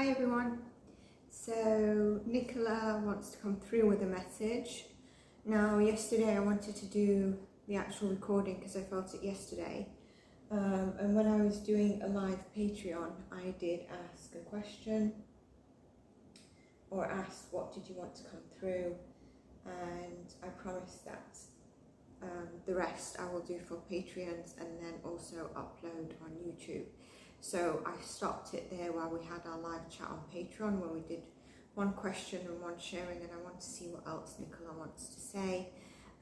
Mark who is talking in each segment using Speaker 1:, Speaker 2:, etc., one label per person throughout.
Speaker 1: Hi everyone. So Nicola wants to come through with a message. Now yesterday I wanted to do the actual recording because I felt it yesterday. And when I was doing a live Patreon, I did ask a question or asked what did you want to come through, and I promised that the rest I will do for Patreons and then also upload on YouTube. So I stopped it there while we had our live chat on Patreon, where we did one question and one sharing, and I want to see what else Nicola wants to say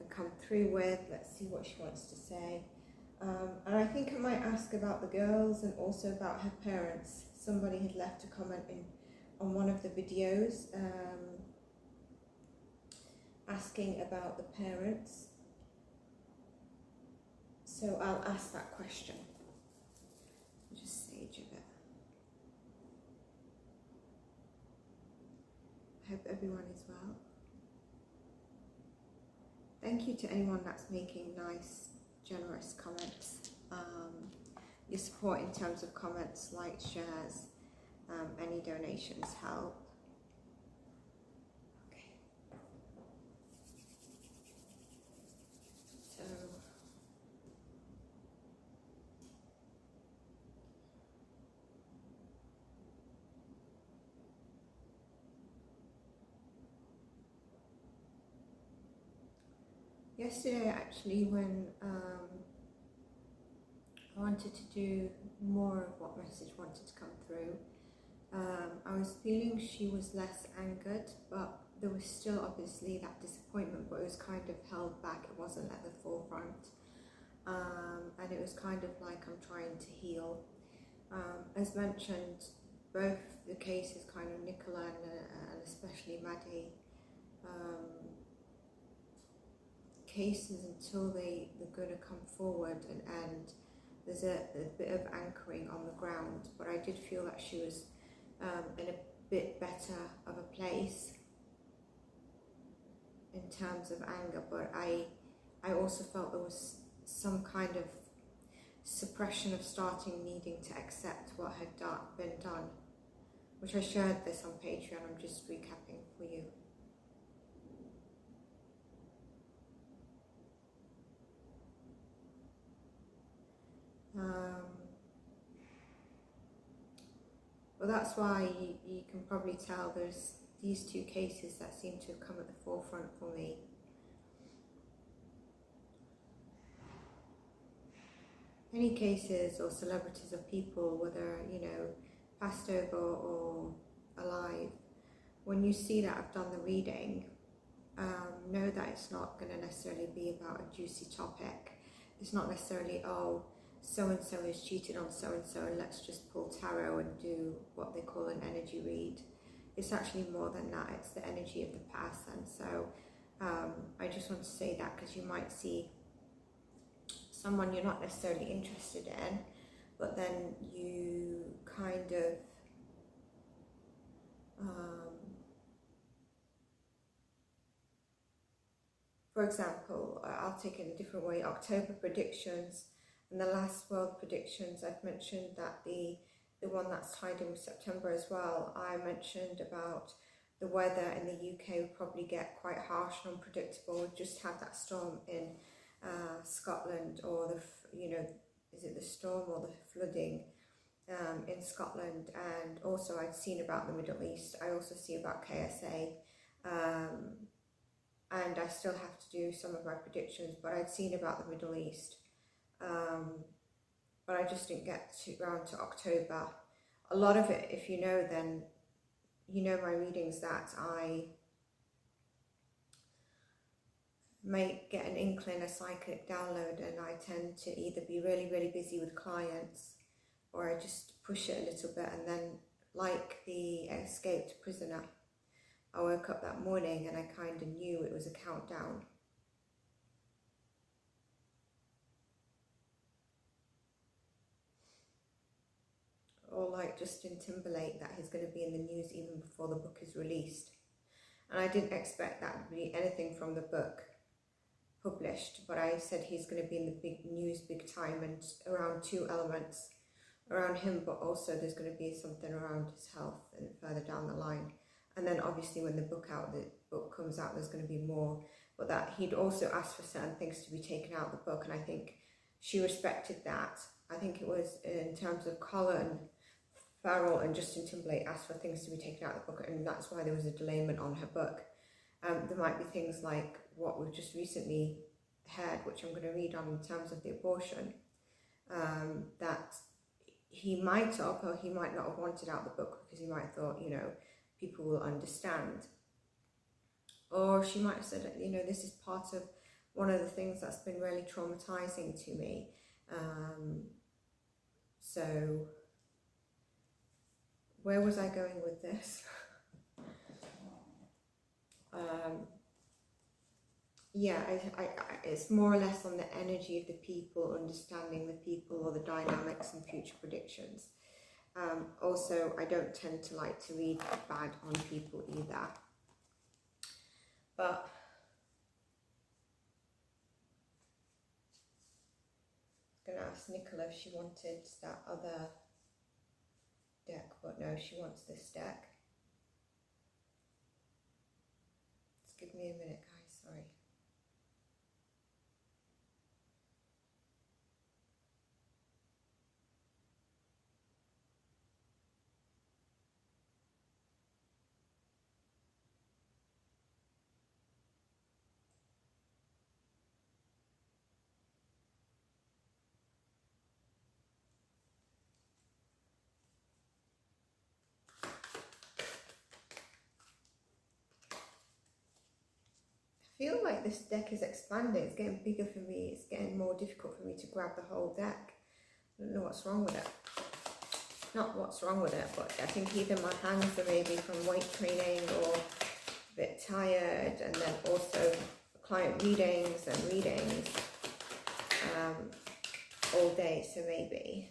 Speaker 1: and come through with. Let's see what she wants to say. And I think I might ask about the girls and also about her parents. Somebody had left a comment on one of the videos asking about the parents. So I'll ask that question. Just sage a bit. I hope everyone is well. Thank you to anyone that's making nice, generous comments. Your support in terms of comments, likes, shares, any donations help. Okay. So yesterday, actually, when I wanted to do more of what message wanted to come through, I was feeling she was less angered, but there was still obviously that disappointment, but it was kind of held back. It wasn't at the forefront, and it was kind of like I'm trying to heal. As mentioned, both the cases, kind of Nicola and especially Maddie, cases until they're going to come forward and end, there's a bit of anchoring on the ground, but I did feel that she was in a bit better of a place in terms of anger, but I also felt there was some kind of suppression of starting needing to accept what had been done, which I shared this on Patreon. I'm just recapping for you. Well, that's why you can probably tell there's these two cases that seem to have come at the forefront for me. Any cases or celebrities or people, whether, you know, passed over or alive, when you see that I've done the reading, know that it's not going to necessarily be about a juicy topic. It's not necessarily, oh, so-and-so has cheated on so-and-so and let's just pull tarot and do what they call an energy read. It's actually more than that. It's the energy of the past. And so I just want to say that because you might see someone you're not necessarily interested in, but then you kind of for example, I'll take it in a different way. October predictions and the last world predictions, I've mentioned that the one that's tied in with September as well, I mentioned about the weather in the UK will probably get quite harsh and unpredictable. Just have that storm in Scotland, or the, you know, is it the storm or the flooding in Scotland? And also I'd seen about the Middle East. I also see about KSA. And I still have to do some of my predictions, but I'd seen about the Middle East. But I just didn't get around to October. A lot of it, if you know, then you know my readings, that I may get an inkling, a psychic download, and I tend to either be really, really busy with clients, or I just push it a little bit, and then, like the escaped prisoner, I woke up that morning and I kind of knew it was a countdown. Or like Justin Timberlake, that he's going to be in the news even before the book is released. And I didn't expect that to be anything from the book published, but I said he's going to be in the big news big time, and around two elements around him, but also there's going to be something around his health and further down the line. And then obviously when the book comes out, there's going to be more. But that he'd also asked for certain things to be taken out of the book, and I think she respected that. I think it was in terms of Colin Farrell and Justin Timberlake asked for things to be taken out of the book, and that's why there was a delayment on her book. There might be things like what we've just recently heard, which I'm going to read on in terms of the abortion, that he might have or he might not have wanted out the book because he might have thought, you know, people will understand. Or she might have said, you know, this is part of one of the things that's been really traumatizing to me. So where was I going with this? Yeah, it's more or less on the energy of the people, understanding the people or the dynamics and future predictions. Also, I don't tend to like to read bad on people either. But I'm going to ask Nicola if she wanted that other deck, but no, she wants this deck. Just give me a minute, guys, sorry. I feel like this deck is expanding, it's getting bigger for me, it's getting more difficult for me to grab the whole deck. I don't know what's wrong with it. Not what's wrong with it, but I think either my hands are maybe from weight training or a bit tired, and then also client readings and readings all day, so maybe.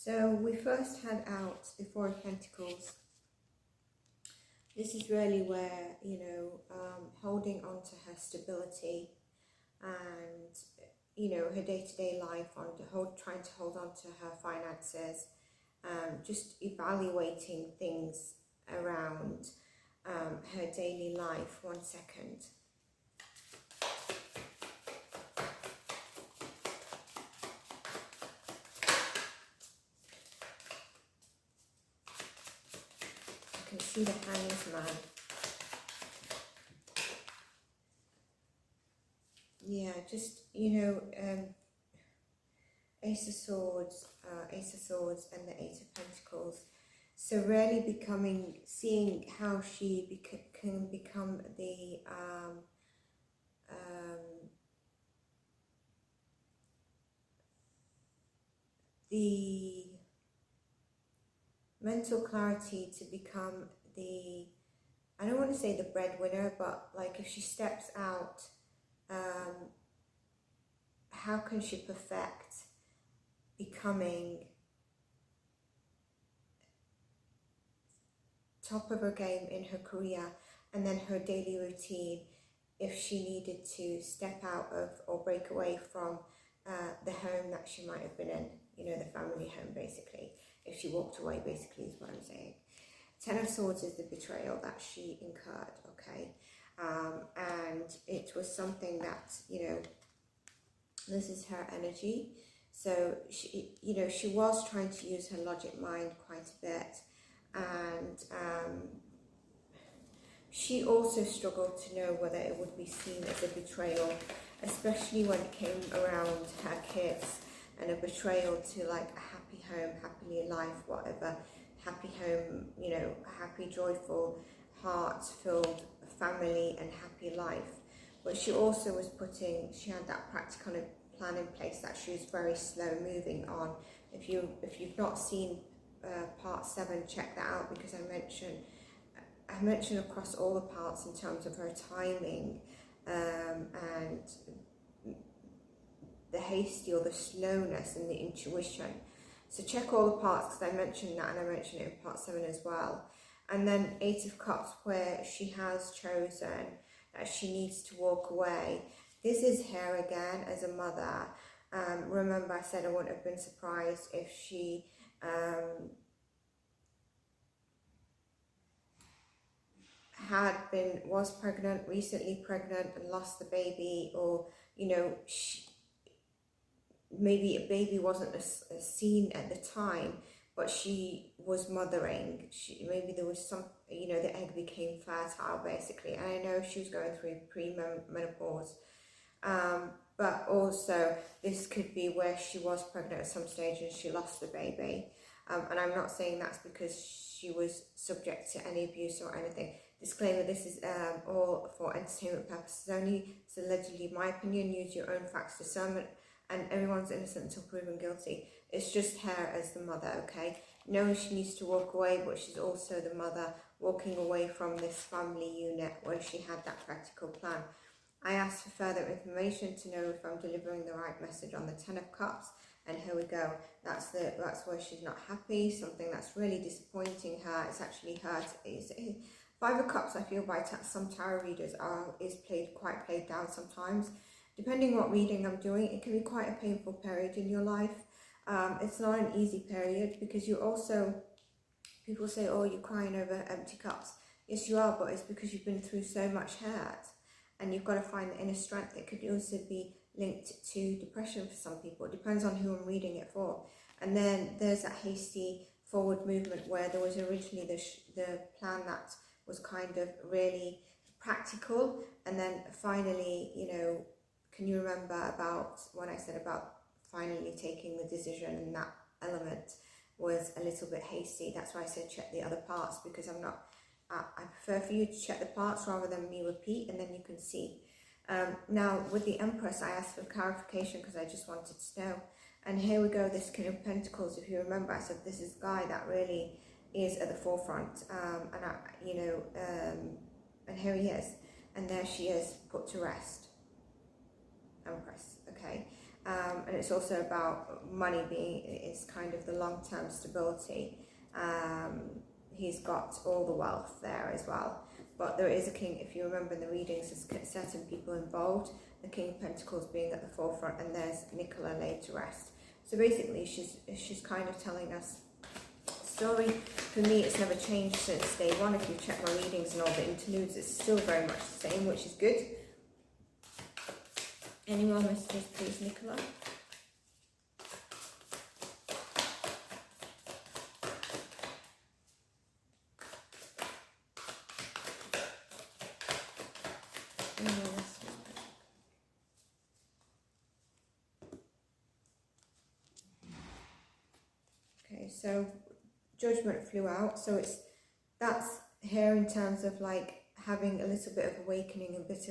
Speaker 1: So we first had out the Four of Pentacles. This is really where, you know, holding on to her stability and, you know, her day-to-day life, trying to hold on to her finances, just evaluating things around her daily life. 1 second. I can see the Hanged Man. Yeah, just, you know, Ace of Swords and the Eight of Pentacles. So really seeing how she can become the mental clarity to become I don't want to say the breadwinner, but like if she steps out, how can she perfect becoming top of her game in her career, and then her daily routine if she needed to step out of or break away from the home that she might have been in, the family home basically, if she walked away basically is what I'm saying. Ten of Swords is the betrayal that she incurred, okay? And it was something that, this is her energy. So, she was trying to use her logic mind quite a bit. And she also struggled to know whether it would be seen as a betrayal, especially when it came around her kids, and a betrayal to like a happy home, happy life, whatever. Happy home, a happy, joyful, heart-filled family and happy life. But she also was she had that practical plan in place that she was very slow moving on. If you've not seen part 7, check that out, because I mentioned across all the parts in terms of her timing and the hasty or the slowness and the intuition. So check all the parts, because I mentioned that, and I mentioned it in part 7 as well. And then 8 of Cups, where she has chosen that she needs to walk away. This is her again as a mother. Remember I said I wouldn't have been surprised if she was pregnant, recently pregnant, and lost the baby, or maybe a baby wasn't seen at the time, but she was mothering. Maybe there was some, the egg became fertile basically. And I know she was going through pre-menopause, but also this could be where she was pregnant at some stage and she lost the baby. And I'm not saying that's because she was subject to any abuse or anything. Disclaimer, this is all for entertainment purposes only. It's allegedly my opinion. Use your own facts, discernment, and everyone's innocent until proven guilty. It's just her as the mother, okay? Knowing she needs to walk away, but she's also the mother walking away from this family unit where she had that practical plan. I asked for further information to know if I'm delivering the right message on the 10 of Cups, and here we go. That's where she's not happy, something that's really disappointing her. It's actually hurt. 5 of Cups, I feel by some tarot readers, is quite played down sometimes. Depending what reading I'm doing, it can be quite a painful period in your life. It's not an easy period, because people say, oh, you're crying over empty cups. Yes, you are, but it's because you've been through so much hurt, and you've got to find the inner strength. It could also be linked to depression for some people. It depends on who I'm reading it for. And then there's that hasty forward movement where there was originally the plan that was kind of really practical, and then finally, can you remember about when I said about finally taking the decision, and that element was a little bit hasty? That's why I said check the other parts, because I prefer for you to check the parts rather than me repeat, and then you can see. Now with the Empress, I asked for clarification because I just wanted to know. And here we go, this King of Pentacles. If you remember, I said this is a guy that really is at the forefront, and here he is, and there she is, put to rest. Empress, okay. And it's also about money is kind of the long-term stability. He's got all the wealth there as well. But there is a king, if you remember in the readings, there's certain people involved, the King of Pentacles being at the forefront, and there's Nicola laid to rest. So basically she's kind of telling us story. For me, it's never changed since day one. If you check my readings and all the interludes, it's still very much the same, which is good. Any more messages, please, Nicola? Any more messages, please? Okay, so Judgment flew out, so that's here in terms of like having a little bit of awakening, a bit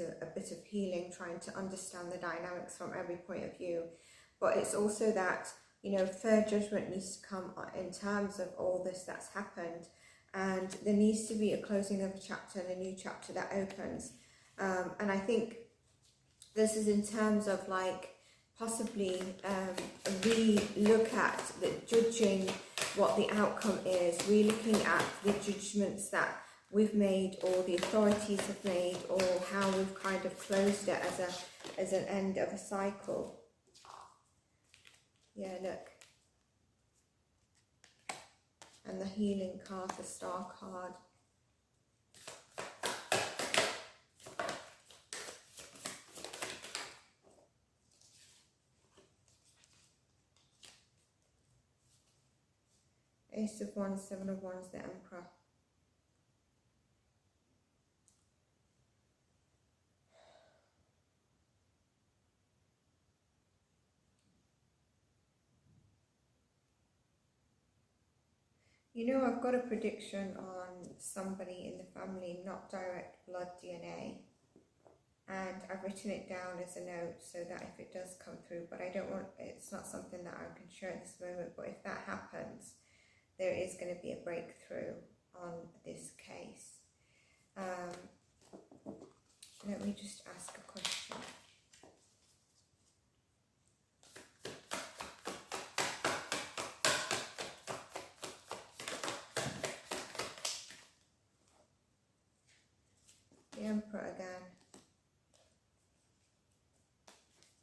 Speaker 1: of healing, trying to understand the dynamics from every point of view. But it's also that, you know, fair judgment needs to come in terms of all this that's happened, and there needs to be a closing of a chapter and a new chapter that opens. And I think this is in terms of like possibly re-look at the judging what the outcome is, re-looking at the judgments that we've made or the authorities have made, or how we've kind of closed it as an end of a cycle. Yeah, look. And the healing card, the star card. Ace of Wands, Seven of Wands, the Emperor. You know, I've got a prediction on somebody in the family, not direct blood DNA. And I've written it down as a note so that if it does come through, but I don't want, it's not something that I can share at this moment, but if that happens, there is going to be a breakthrough on this case. Let me just ask a question. The Emperor again.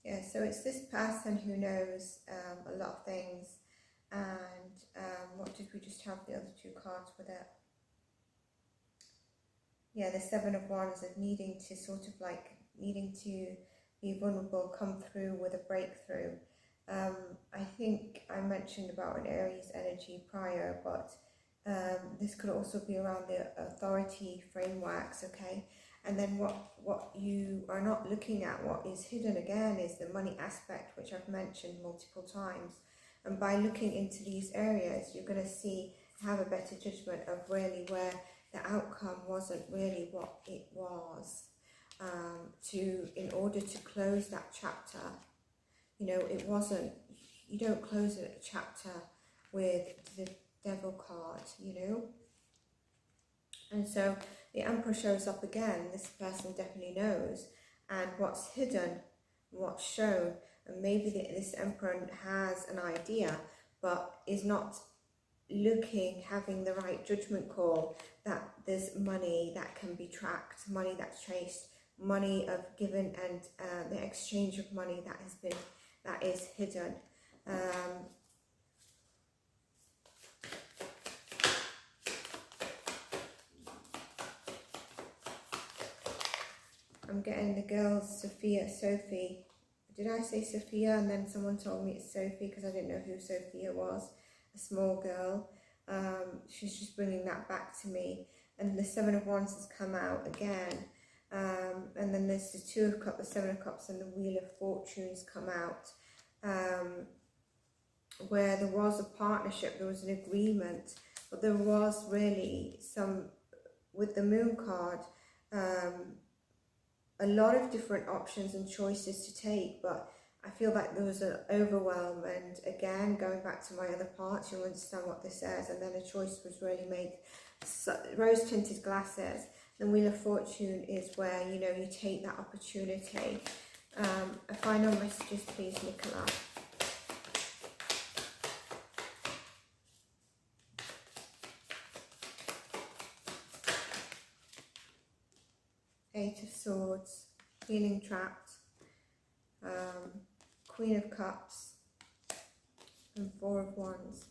Speaker 1: Yeah, so it's this person who knows a lot of things. And what did we just have the other two cards with it? Yeah, the Seven of Wands, of needing to sort of like, needing to be vulnerable, come through with a breakthrough. I think I mentioned about an Aries energy prior, but this could also be around the authority frameworks, okay? And then what you are not looking at, what is hidden again, is the money aspect, which I've mentioned multiple times. And by looking into these areas, you're going to have a better judgment of really where the outcome wasn't really what it was. In order to close that chapter, you know, it wasn't, you don't close a chapter with the Devil card, you know. And so the Emperor shows up again. This person definitely knows. And what's hidden, what's shown, and maybe this Emperor has an idea, but is not having the right judgment call, that there's money that can be tracked, money that's traced, money of given, and the exchange of money that is hidden. I'm getting the girls, Sophie. Did I say Sophia? And then someone told me it's Sophie because I didn't know who Sophia was. A small girl. She's just bringing that back to me. And the Seven of Wands has come out again. And then there's the Two of Cups, the Seven of Cups, and the Wheel of Fortunes come out. Where there was a partnership, there was an agreement, but there was really some, with the Moon card, a lot of different options and choices to take, but I feel like there was an overwhelm. And again, going back to my other parts, you'll understand what this says. And then a choice was really made. So, rose-tinted glasses. The Wheel of Fortune is where, you know, you take that opportunity. A final messages, please, Nicola. Eight of Swords, feeling trapped, Queen of Cups, and Four of Wands.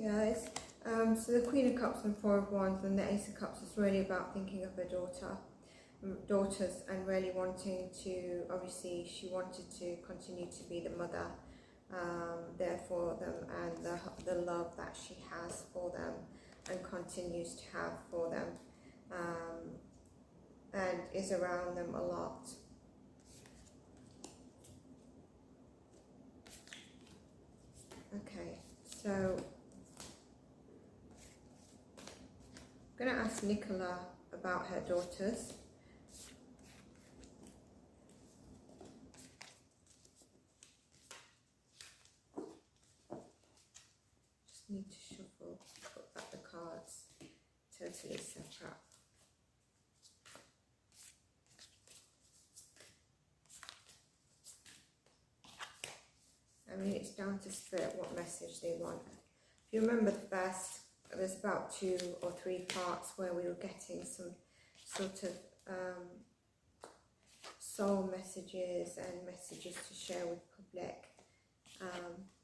Speaker 1: Yeah, so the Queen of Cups and Four of Wands and the Ace of Cups is really about thinking of her daughter. daughters, and really wanting to, obviously she wanted to continue to be the mother there for them, and the love that she has for them and continues to have for them, and is around them a lot. Okay, so I'm going to ask Nicola about her daughters. Just need to shuffle, put back the cards totally separate. I mean, it's down to Spirit what message they want. If you remember the first, there's about 2 or 3 parts where we were getting some sort of soul messages and messages to share with the public.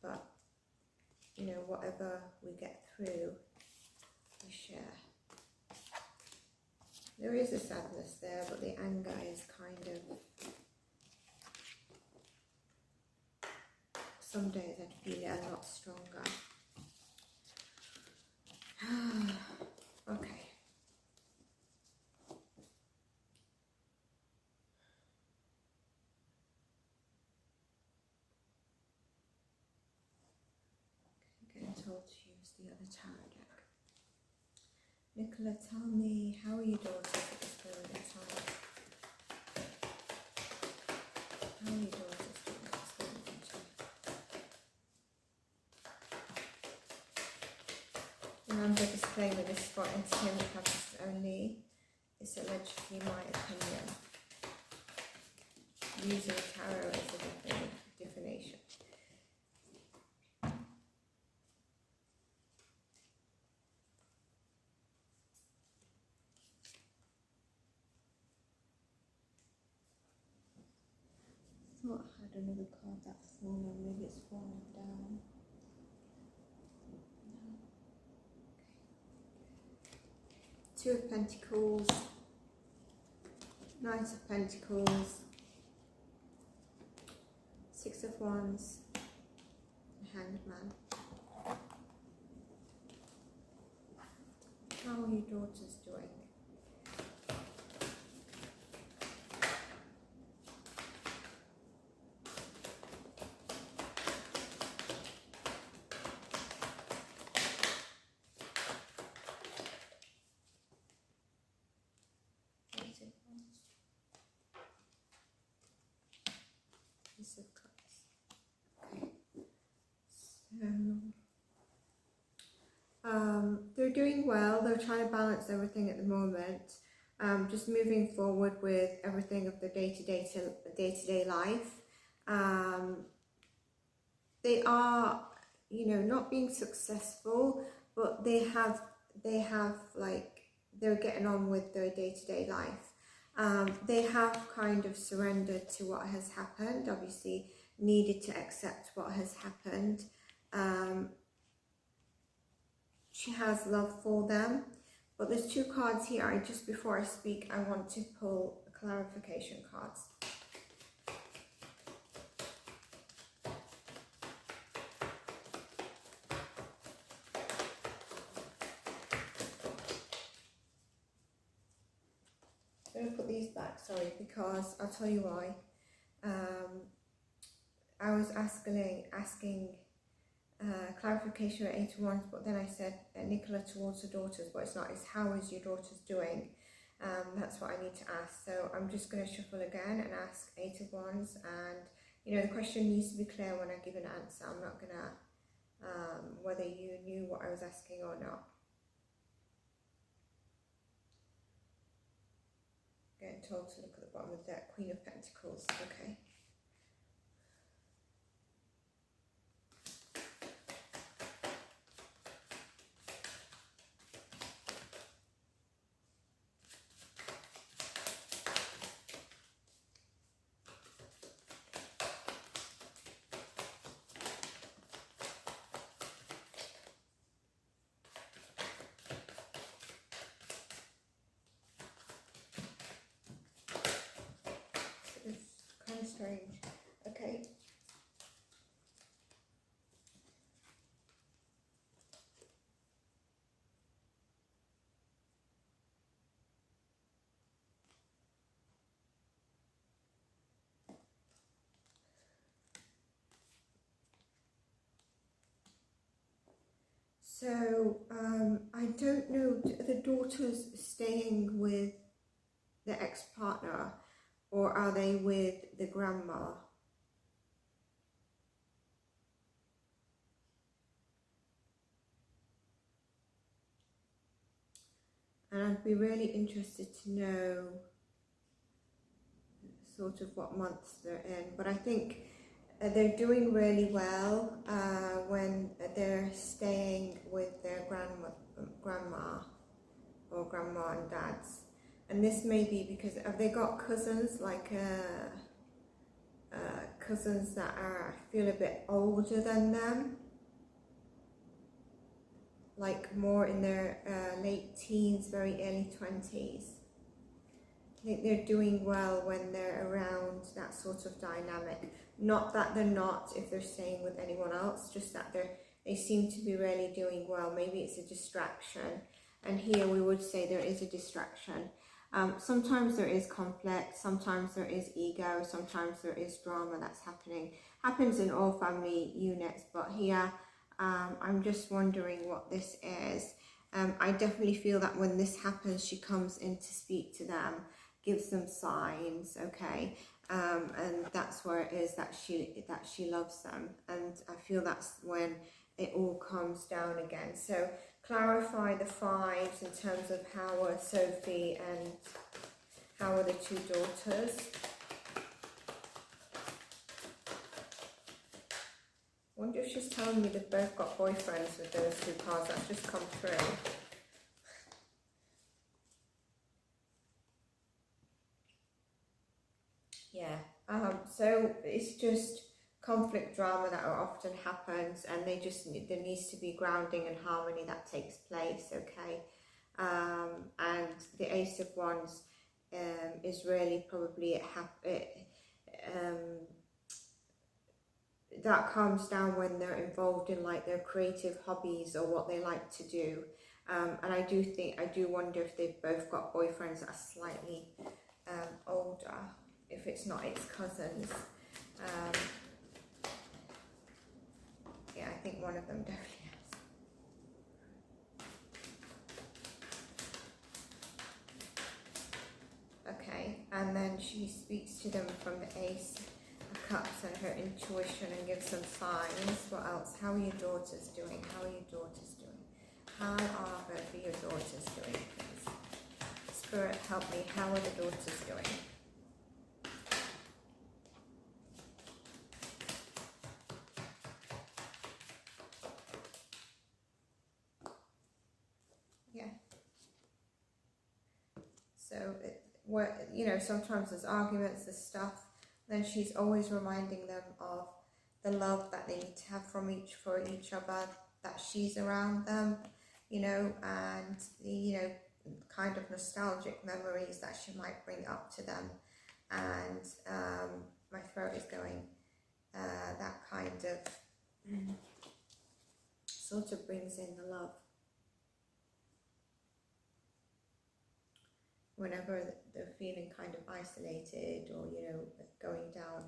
Speaker 1: But, you know, whatever we get through, we share. There is a sadness there, but the anger is kind of... Some days I'd feel it a lot stronger. Okay. Getting told to use the other tarot deck. Nicola, tell me, how are your daughters at this moment in time? How are your daughters doing at this moment in time? Remember, disclaimer, this is for entertainment purposes only. It's allegedly my opinion. Using tarot as a definition. I thought I had another card that's fallen, maybe it's fallen down. Two of Pentacles, Knight of Pentacles, Six of Wands, Hanged Man. How are your daughters doing? Ace of Cups. Okay. So they're doing well. They're trying to balance everything at the moment. Just moving forward with everything of the day-to-day life. They are, you know, not being successful, but they have like, they're getting on with their day-to-day life. They have kind of surrendered to what has happened, obviously needed to accept what has happened. She has love for them, but there's 2 cards here. Just before I speak, I want to pull clarification cards. I'm going to put these back, sorry, because I'll tell you why. I was asking clarification at 8 of Wands, but then I said Nicola towards the daughters, but it's not. It's how is your daughters doing? That's what I need to ask. So I'm just going to shuffle again and ask 8 of Wands, and you know, the question needs to be clear when I give an answer. I'm not going to, whether you knew what I was asking or not. Getting told to look at the bottom of the deck, Queen of Pentacles. Okay. strange. Okay. So, I don't know, the daughter's staying with the ex-partner, or are they with the grandma? And I'd be really interested to know sort of what months they're in. But I think they're doing really well when they're staying with their grandma or grandma and dad's. And this may be because, have they got cousins, like cousins that are, I feel, a bit older than them? Like more in their late teens, very early 20s. I think they're doing well when they're around that sort of dynamic. Not that they're not if they're staying with anyone else, just that they seem to be really doing well. Maybe it's a distraction. And here we would say there is a distraction. Sometimes there is conflict, sometimes there is ego, sometimes there is drama that's happening. Happens in all family units, but here I'm just wondering what this is. I definitely feel that when this happens, she comes in to speak to them, gives them signs, okay, and that's where it is that she loves them, and I feel that's when it all comes down again. So clarify the fives in terms of how are Sophie and how are the two daughters. I wonder if she's telling me they've both got boyfriends with those two cards. That's just come through. Yeah, so it's just conflict drama that often happens, and there needs to be grounding and harmony that takes place, okay? And the Ace of Wands is really probably that calms down when they're involved in like their creative hobbies or what they like to do. And I do wonder if they've both got boyfriends that are slightly older. If it's not, it's cousins. Yeah, I think one of them definitely has. Okay, and then she speaks to them from the Ace of Cups and her intuition and gives them signs. What else? How are your daughters doing? How are your daughters doing? How are both of your daughters doing, please? Spirit, help me. How are the daughters doing? So, sometimes there's arguments, there's stuff, then she's always reminding them of the love that they need to have for each other, that she's around them, and the, kind of nostalgic memories that she might bring up to them. And my throat is going, that kind of sort of brings in the love. Whenever they're feeling kind of isolated, or going down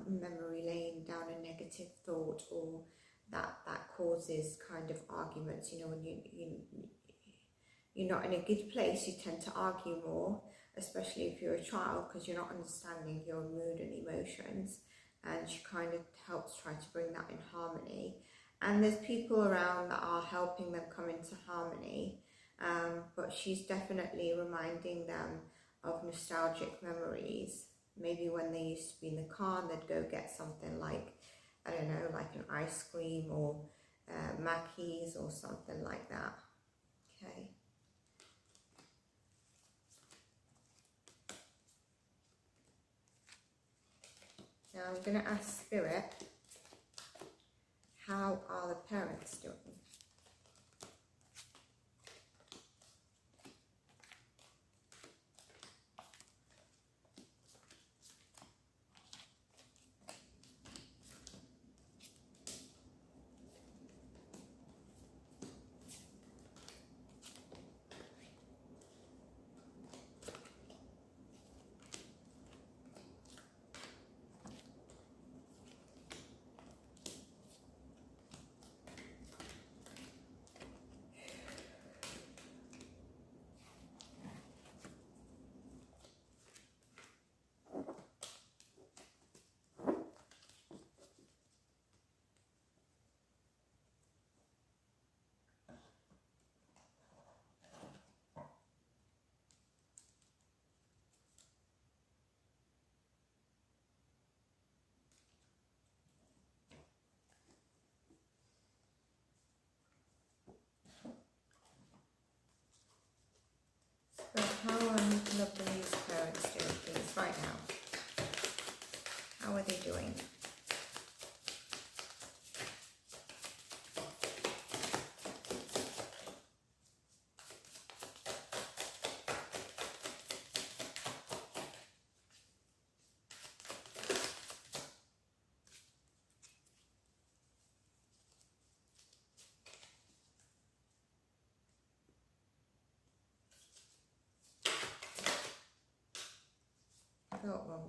Speaker 1: memory lane, down a negative thought, or that causes kind of arguments. When you're not in a good place, you tend to argue more, especially if you're a child, because you're not understanding your mood and emotions. And she kind of helps try to bring that in harmony. And there's people around that are helping them come into harmony. But she's definitely reminding them of nostalgic memories. Maybe when they used to be in the car and they'd go get something like, I don't know, like an ice cream or Mackey's or something like that. Okay. Now I'm going to ask Spirit, how are the parents doing?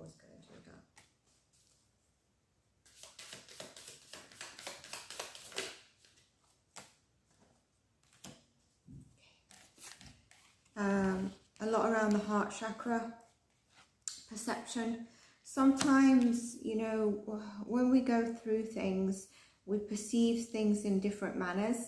Speaker 1: was going to do that. A lot around the heart chakra, perception. Sometimes, you know, when we go through things, we perceive things in different manners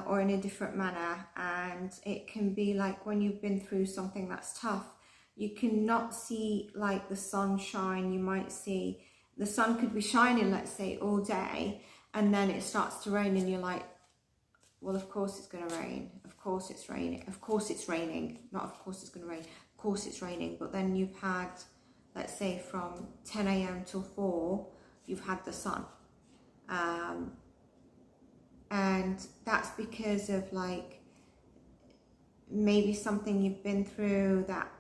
Speaker 1: or in a different manner, and it can be like when you've been through something that's tough, you cannot see like the sunshine. You might see the sun could be shining, let's say, all day, and then it starts to rain and you're like, well, of course it's going to rain. Of course it's raining. Of course it's raining. Not of course it's going to rain. Of course it's raining. But then you've had, let's say, from 10 a.m. till 4, you've had the sun. And that's because of like maybe something you've been through that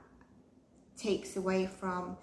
Speaker 1: takes away from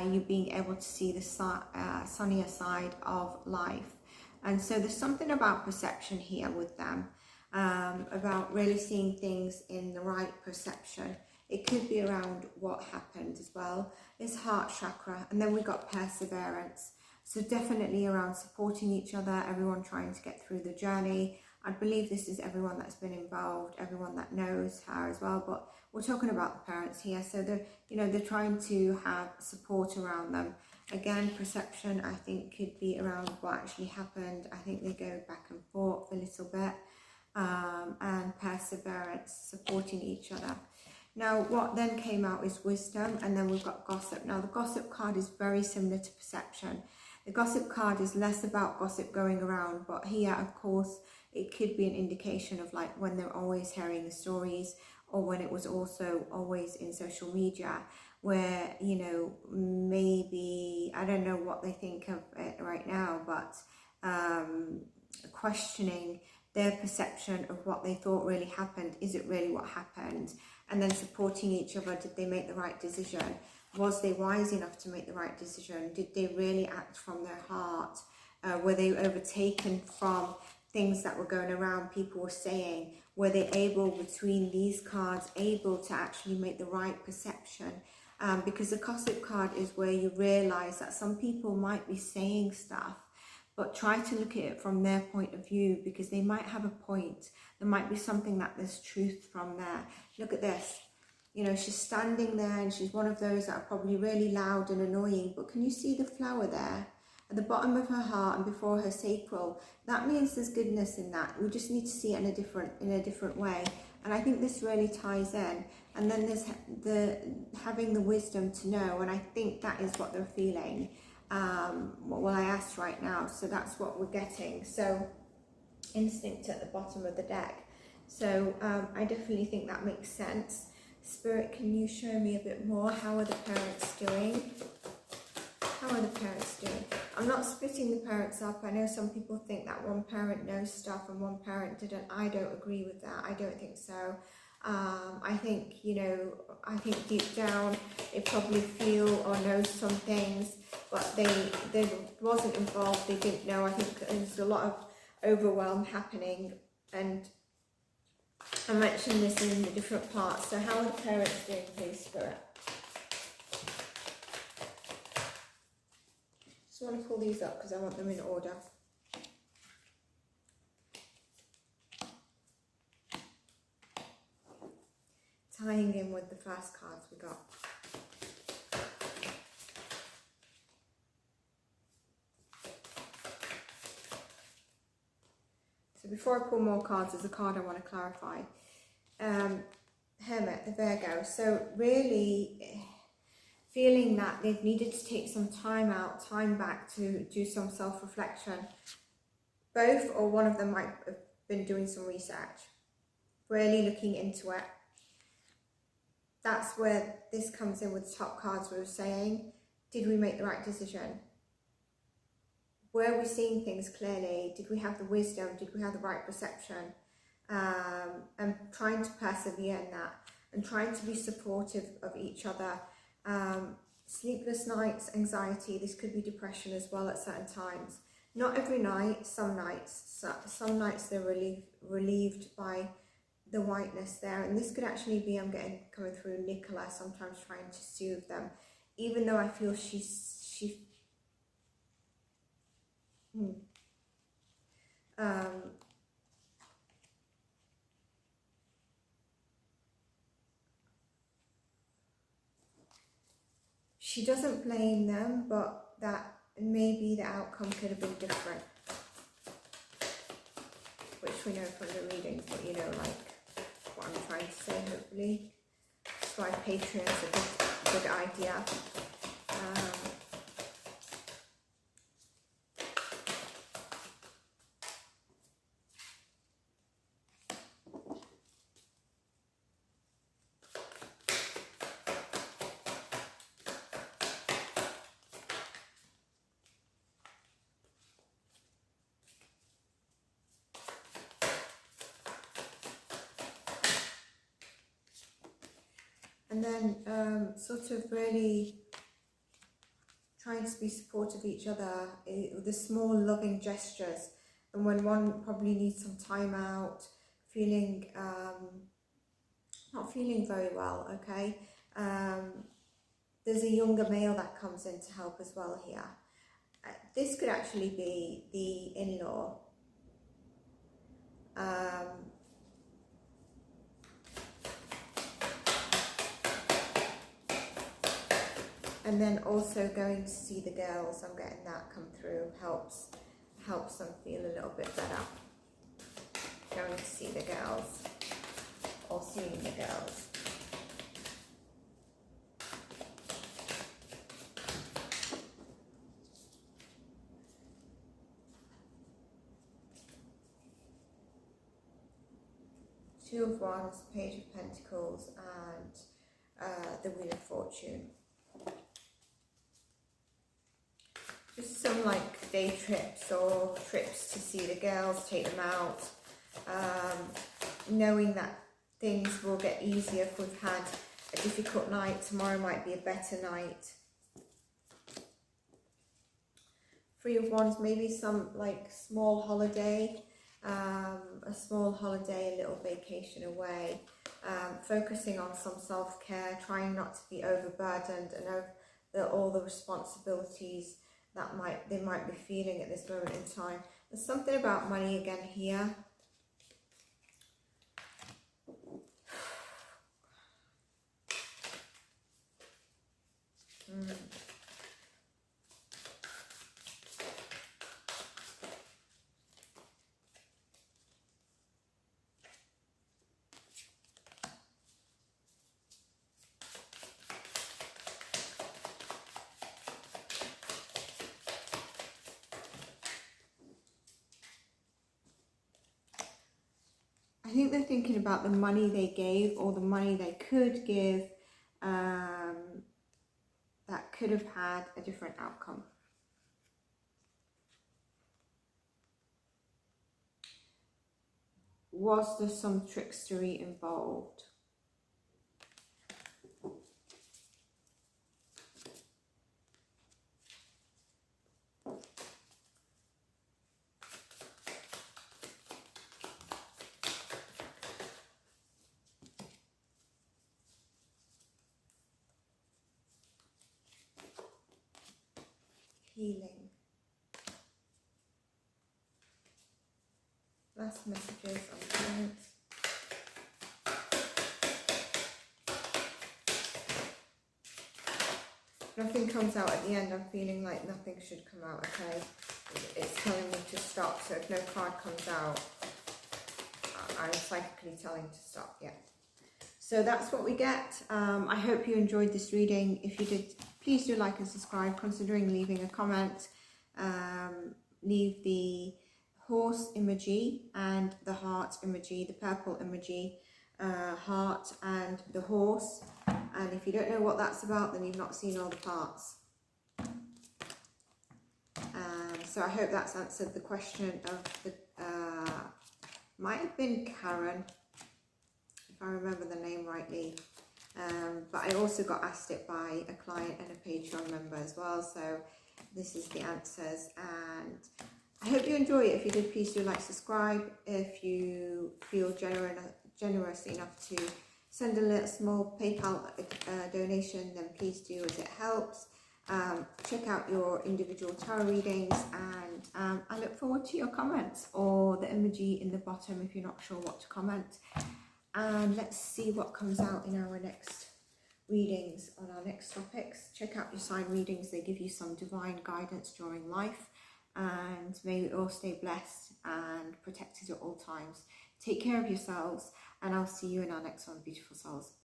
Speaker 1: you being able to see the sunnier side of life. And so there's something about perception here with them, about really seeing things in the right perception. It could be around what happened as well. It's heart chakra, and then we got perseverance. So definitely around supporting each other, everyone trying to get through the journey. I believe this is everyone that's been involved, everyone that knows her as well, but we're talking about the parents here. So they're, you know, they're trying to have support around them. Again, perception, I think, could be around what actually happened. I think they go back and forth a little bit. And perseverance, supporting each other. Now, what then came out is wisdom, and then we've got gossip. Now, the gossip card is very similar to perception. The gossip card is less about gossip going around, but here, of course, it could be an indication of like when they're always hearing the stories, or when it was also always in social media, where, you know, maybe, I don't know what they think of it right now, but questioning their perception of what they thought really happened. Is it really what happened? And then supporting each other. Did they make the right decision? Was they wise enough to make the right decision? Did they really act from their heart? Were they overtaken from things that were going around, people were saying? Were they able, between these cards, able to actually make the right perception? Because the gossip card is where you realize that some people might be saying stuff, but try to look at it from their point of view, because they might have a point. There might be something that there's truth from there. Look at this. You know, she's standing there and she's one of those that are probably really loud and annoying, but can you see the flower there? At the bottom of her heart and before her sacral. That means there's goodness in that. We just need to see it in a different way. And I think this really ties in. And then there's the having the wisdom to know, and I think that is what they're feeling. Well, I asked right now, so that's what we're getting. So instinct at the bottom of the deck. So I definitely think that makes sense. Spirit, can you show me a bit more? How are the parents doing? How are the parents doing? I'm not splitting the parents up. I know some people think that one parent knows stuff and one parent didn't. I don't agree with that. I don't think so. I think, you know, I think deep down they probably feel or know some things, but they wasn't involved. They didn't know. I think there's a lot of overwhelm happening, and I mentioned this in the different parts. So how are the parents doing, please, Spirit? I want to pull these up because I want them in order. Tying in with the first cards we got. So before I pull more cards, there's a card I want to clarify. Hermit, the Virgo. So really feeling that they've needed to take some time back to do some self-reflection. Both or one of them might have been doing some research, really looking into it. That's where this comes in with the top cards. We were saying, did we make the right decision? Were we seeing things clearly? Did we have the wisdom? Did we have the right perception? And trying to persevere in that, and trying to be supportive of each other. Sleepless nights, anxiety, this could be depression as well at certain times. Not every night, some nights. Some nights they're relieved by the whiteness there, and this could actually be, I'm getting coming through Nicola, sometimes trying to soothe them. even though I feel she doesn't blame them, but that maybe the outcome could have been different, which we know from the readings, but you know, like what I'm trying to say, hopefully. That's why Patreon's a good idea. And then sort of really trying to be supportive of each other, the small loving gestures. And when one probably needs some time out, feeling, not feeling very well, okay? There's a younger male that comes in to help as well here. This could actually be the in-law. And then also going to see the girls, I'm getting that come through, helps them feel a little bit better. Going to see the girls, or seeing the girls. Two of Wands, Page of Pentacles, and the Wheel of Fortune. Just some like day trips or trips to see the girls, take them out, knowing that things will get easier if we've had a difficult night. Tomorrow might be a better night. Three of Wands, maybe some like small holiday, a small holiday, a little vacation away, focusing on some self-care, trying not to be overburdened and all the responsibilities that they might be feeling at this moment in time. There's something about money again here. I think they're thinking about the money they gave or the money they could give that could have had a different outcome. Was there some trickstery involved? Healing. Last messages on clients. Nothing comes out at the end. I'm feeling like nothing should come out, okay? It's telling me to stop, so if no card comes out, I'm psychically telling to stop, yeah. So that's what we get. I hope you enjoyed this reading. If you did, please do like and subscribe, considering leaving a comment. Leave the horse emoji and the heart emoji, the purple emoji, heart and the horse. And if you don't know what that's about, then you've not seen all the parts. So I hope that's answered the question of the, might have been Karen, if I remember the name rightly. But I also got asked it by a client and a Patreon member as well. So this is the answers, and I hope you enjoy it. If you did, please do like, subscribe. If you feel generous enough to send a little small PayPal donation, then please do, as it helps. Check out your individual tarot readings, and I look forward to your comments or the emoji in the bottom if you're not sure what to comment. And let's see what comes out in our next readings on our next topics. Check out your sign readings, they give you some divine guidance during life, and may we all stay blessed and protected at all times. Take care of yourselves, and I'll see you in our next one, beautiful souls.